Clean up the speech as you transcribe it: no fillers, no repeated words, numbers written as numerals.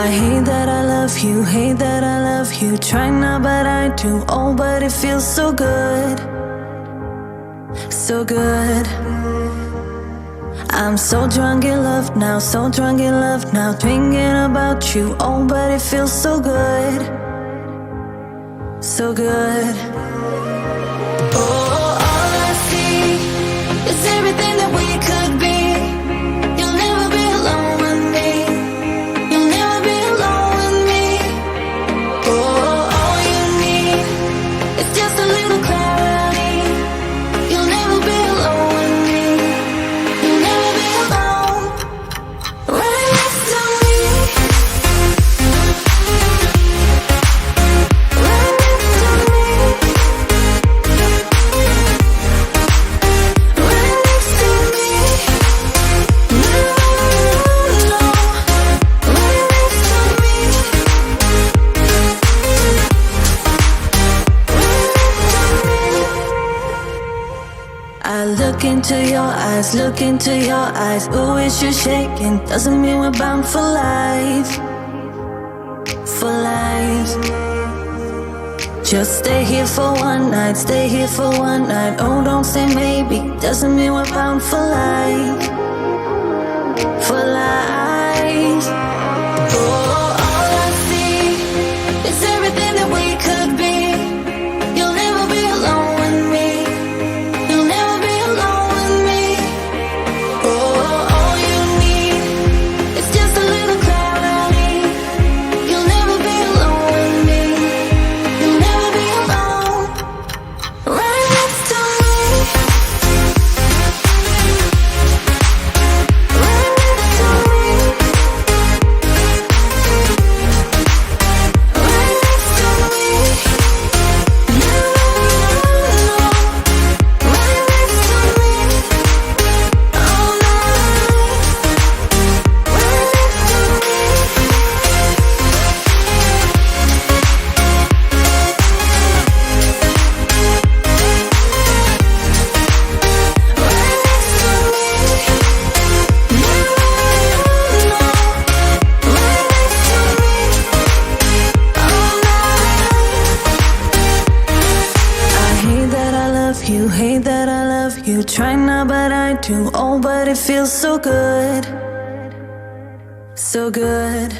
I hate that I love you, hate that I love you. Try not, but I do. Oh, but it feels so good, so good. I'm so drunk in love now, so drunk in love now. Thinking about you, oh, but it feels so good, so good. Oh, all I see is everything that we could be. You'll never be alone with me. You'll never be alone with me. Oh, all you need is just a little clarity. You'll never be alone with me. You'll never be alone. Right next to me. Right next to me. Right next to me. No, no. Right next to me. I look into your eyes, look into your eyes. Ooh, it's you shaking. Doesn't mean we're bound for life, for life. Just stay here for one night, stay here for one night. Oh, don't say maybe. Doesn't mean we're bound for life, for life. Oh, all I see is everything that we could be. You'll never be alone with me. You'll never be alone with me. Oh, all you need is just a little clarity. You'll never be alone with me. You'll never be alone. Right next to me. Right next to me. Right next to me. No, no. Right next to me. All night. Right next to me. Right next to me. No, no. Right next to me. All night. I hate that I love you, hate that I love you. Try not, but I do. Oh, but it feels so good, so good.